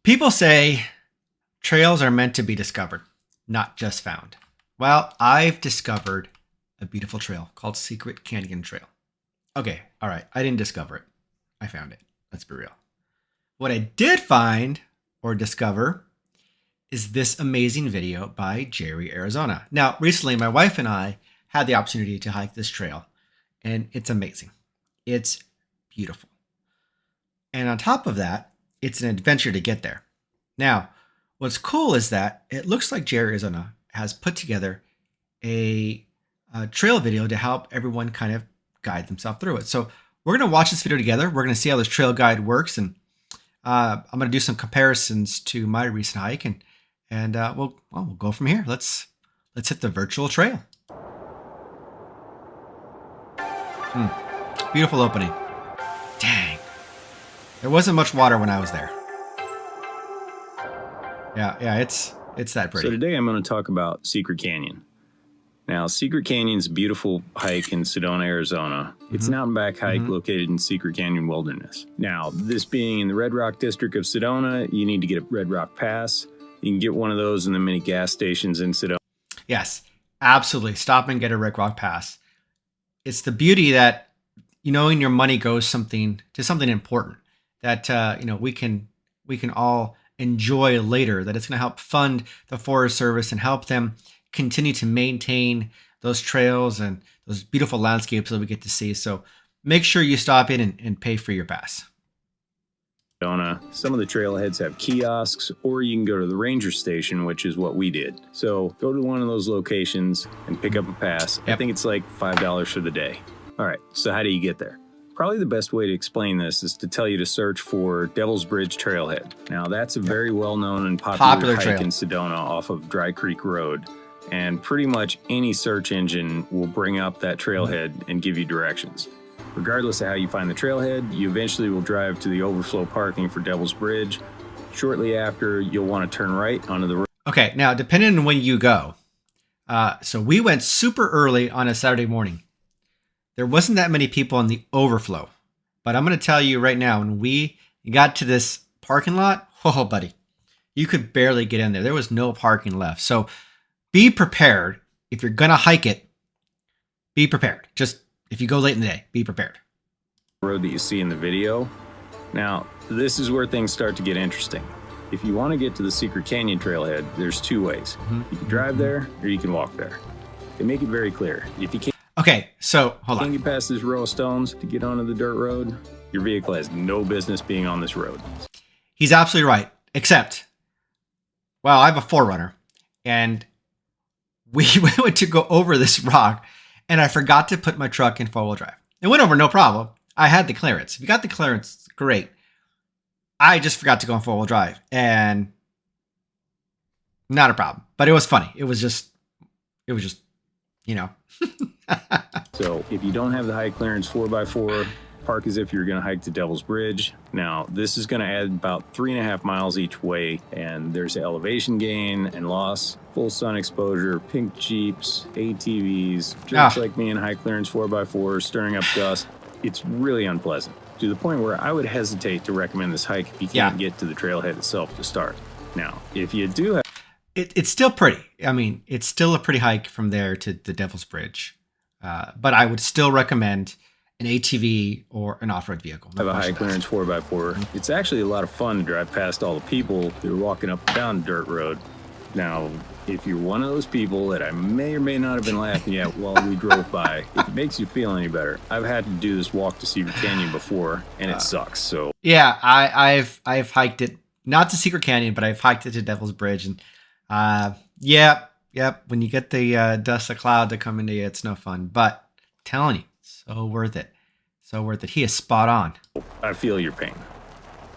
People say trails are meant to be discovered, not just found. Well, I've discovered a beautiful trail called Secret Canyon Trail. Okay, all right, I didn't discover it. I found it. Let's be real. What I did find or discover is this amazing video by Jerry, Arizona. Now, recently, my wife and I had the opportunity to hike this trail, and it's amazing. It's beautiful. And on top of that, it's an adventure to get there. Now, what's cool is that it looks like Jerry, Arizona has put together a trail video to help everyone kind of guide themselves through it. So we're going to watch this video together. We're going to see how this trail guide works, and I'm going to do some comparisons to my recent hike, and we'll go from here. Let's hit the virtual trail. Beautiful opening. Dang. There wasn't much water when I was there. Yeah, it's that pretty. So today I'm going to talk about Secret Canyon. Now, Secret Canyon's a beautiful hike in Sedona, Arizona. It's an out and back hike located in Secret Canyon Wilderness. Now, this being in the Red Rock district of Sedona, you need to get a Red Rock Pass. You can get one of those in the many gas stations in Sedona. Yes, absolutely. Stop and get a Red Rock Pass. It's the beauty that, knowing your money goes to something important that, we can all enjoy later, that it's going to help fund the Forest Service and help them continue to maintain those trails and those beautiful landscapes that we get to see. So make sure you stop in and pay for your pass. Some of the trailheads have kiosks, or you can go to the ranger station, which is what we did. So go to one of those locations and pick up a pass. Yep. I think it's like $5 for the day. All right, so how do you get there? Probably the best way to explain this is to tell you to search for Devil's Bridge Trailhead. Now, that's a very well-known and popular hike trail in Sedona off of Dry Creek Road. And pretty much any search engine will bring up that trailhead and give you directions. Regardless of how you find the trailhead, you eventually will drive to the overflow parking for Devil's Bridge. Shortly after, you'll want to turn right onto the road. Okay, now depending on when you go, so we went super early on a Saturday morning. There wasn't that many people on the overflow, but I'm going to tell you right now, when we got to this parking lot, oh buddy, you could barely get in there. There was no parking left. So be prepared. If you're going to hike it, be prepared. Just if you go late in the day, be prepared. Road that you see in the video. Now, this is where things start to get interesting. If you want to get to the Secret Canyon Trailhead, there's two ways. You can drive there or you can walk there. They make it very clear. If you can't so hold on. Get past this row of stones to get onto the dirt road, your vehicle has no business being on this road. He's absolutely right. Except, well, I have a 4Runner, and we went to go over this rock, and I forgot to put my truck in 4-wheel drive. It went over no problem. I had the clearance. If you got the clearance, great. I just forgot to go in 4-wheel drive, and not a problem. But it was funny. It was just, So if you don't have the high clearance 4x4, park as if you're going to hike to Devil's Bridge. Now, this is going to add about 3.5 miles each way, and there's elevation gain and loss, full sun exposure, pink Jeeps, ATVs, jerks like me in high clearance 4x4, stirring up dust. It's really unpleasant, to the point where I would hesitate to recommend this hike if you can't get to the trailhead itself to start. Now, if you do have... It's still pretty. I mean, it's still a pretty hike from there to the Devil's Bridge. But I would still recommend an ATV or an off-road vehicle. Have a high clearance 4x4. It's actually a lot of fun to drive past all the people that are walking up and down the dirt road. Now, if you're one of those people that I may or may not have been laughing at while we drove by, if it makes you feel any better, I've had to do this walk to Secret Canyon before, and it sucks. So yeah, I've hiked it, not to Secret Canyon, but I've hiked it to Devil's Bridge, and Yep. When you get the dust of cloud to come into you, it's no fun. But I'm telling you, so worth it. So worth it. He is spot on. I feel your pain.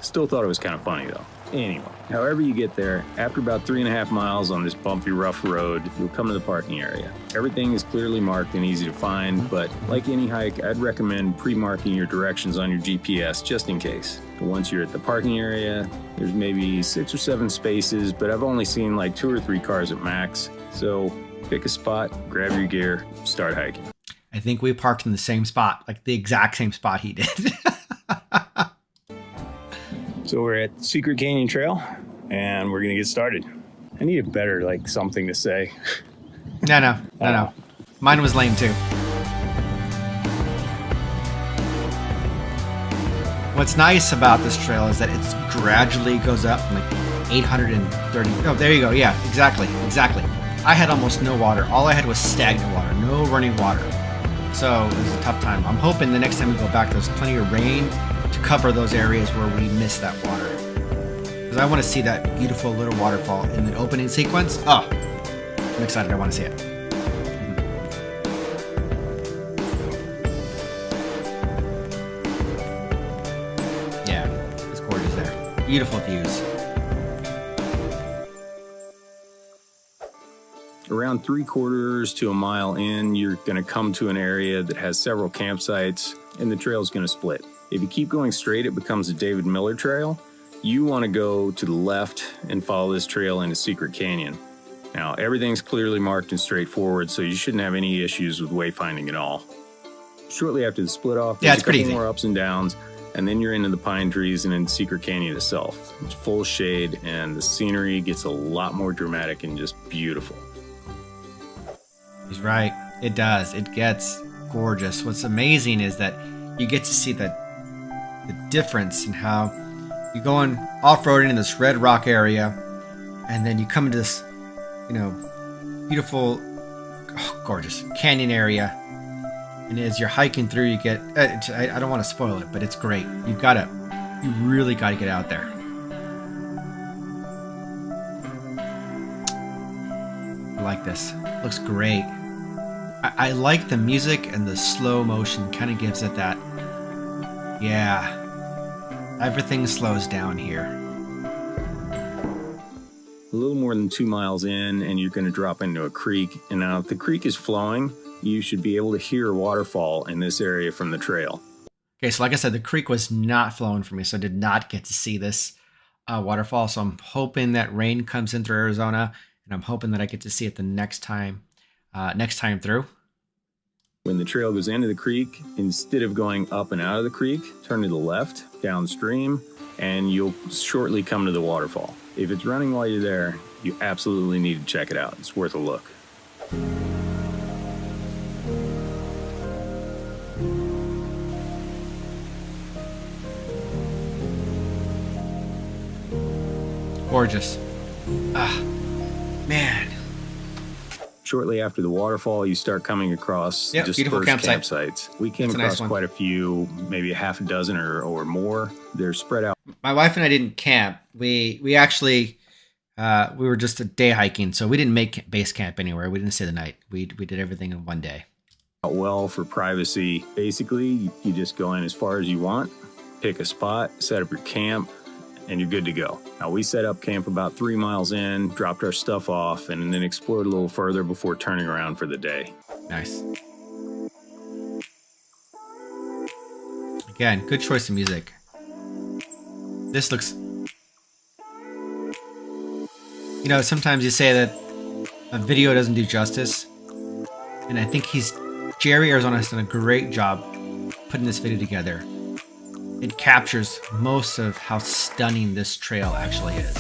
Still thought it was kind of funny, though. Anyway, however you get there, after about 3.5 miles on this bumpy, rough road, you'll come to the parking area. Everything is clearly marked and easy to find, but like any hike, I'd recommend pre-marking your directions on your GPS just in case. Once you're at the parking area, there's maybe 6 or 7 spaces, but I've only seen like 2 or 3 cars at max. So pick a spot, grab your gear, start hiking. I think we parked in the same spot, like the exact same spot he did. So we're at Secret Canyon Trail, and we're gonna get started. I need a better, like, something to say. No. Mine was lame too. What's nice about this trail is that it gradually goes up from like 830. Oh, there you go. Yeah, exactly. I had almost no water. All I had was stagnant water, no running water. So it was a tough time. I'm hoping the next time we go back, there's plenty of rain to cover those areas where we missed that water. Because I want to see that beautiful little waterfall in the opening sequence. Oh, I'm excited. I want to see it. Yeah, it's gorgeous there. Beautiful views. Around 3/4 to a mile in, you're going to come to an area that has several campsites, and the trail is going to split. If you keep going straight, it becomes a David Miller trail. You want to go to the left and follow this trail into Secret Canyon. Now, everything's clearly marked and straightforward, so you shouldn't have any issues with wayfinding at all. Shortly after the split off, there's a couple more ups and downs, and then you're into the pine trees and into Secret Canyon itself. It's full shade, and the scenery gets a lot more dramatic and just beautiful. He's right. It does. It gets gorgeous. What's amazing is that you get to see the difference in how you're going off-roading in this red rock area, and then you come into this, beautiful, gorgeous canyon area. And as you're hiking through, you get, I don't want to spoil it, but it's great. You really got to get out there. I like this. Looks great. I like the music, and the slow motion kind of gives it that, everything slows down here. A little more than 2 miles in, and you're going to drop into a creek. And now, if the creek is flowing, you should be able to hear a waterfall in this area from the trail. Okay, so like I said, the creek was not flowing for me, so I did not get to see this waterfall. So I'm hoping that rain comes in through Arizona, and I'm hoping that I get to see it the next time through. When the trail goes into the creek, instead of going up and out of the creek, turn to the left, downstream, and you'll shortly come to the waterfall. If it's running while you're there, you absolutely need to check it out. It's worth a look. Gorgeous. Man. Shortly after the waterfall, you start coming across beautiful campsites. We came across quite a few, maybe a half a dozen or more. They're spread out. My wife and I didn't camp. We actually we were just a day hiking, so we didn't make base camp anywhere. We didn't stay the night. We did everything in one day. Well, for privacy, basically, you just go in as far as you want, pick a spot, set up your camp, and you're good to go. Now, we set up camp about 3 miles in, dropped our stuff off, and then explored a little further before turning around for the day. Nice. Again, good choice of music. This looks... sometimes you say that a video doesn't do justice, and I think Jerry Arizona has done a great job putting this video together. It captures most of how stunning this trail actually is.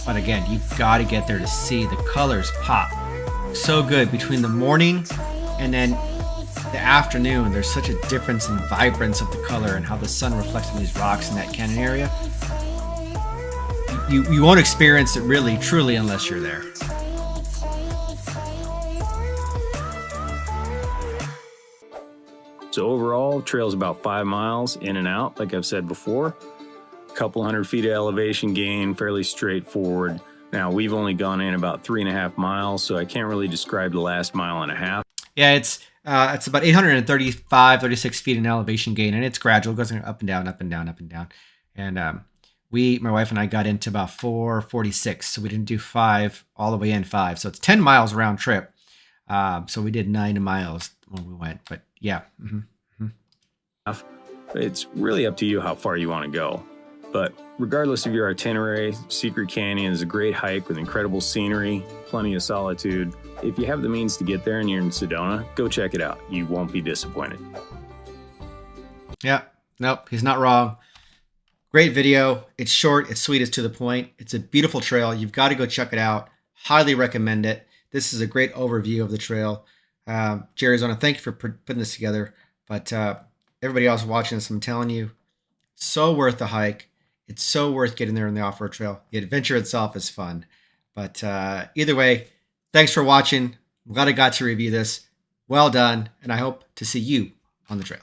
But again, you've got to get there to see the colors pop so good between the morning and then the afternoon. There's such a difference in vibrance of the color and how the sun reflects on these rocks in that canyon area. You won't experience it really, truly, unless you're there. So overall, trail's about 5 miles in and out, like I've said before. A couple hundred feet of elevation gain, fairly straightforward. Now, we've only gone in about 3.5 miles, so I can't really describe the last mile and a half. Yeah, it's about 835, 36 feet in elevation gain, and it's gradual. It goes up and down, up and down, up and down. And my wife and I got into about 446, so we didn't do 5 all the way in 5. So it's 10 miles round trip. So we did 9 miles when we went, but yeah. It's really up to you how far you want to go. But regardless of your itinerary, Secret Canyon is a great hike with incredible scenery, plenty of solitude. If you have the means to get there and you're in Sedona, go check it out. You won't be disappointed. Yeah, nope, he's not wrong. Great video. It's short, it's sweet, it's to the point. It's a beautiful trail. You've got to go check it out. Highly recommend it. This is a great overview of the trail. Arizona, thank you for putting this together. But everybody else watching this, I'm telling you, so worth the hike. It's so worth getting there on the off-road trail. The adventure itself is fun. But either way, thanks for watching. I'm glad I got to review this. Well done, and I hope to see you on the trail.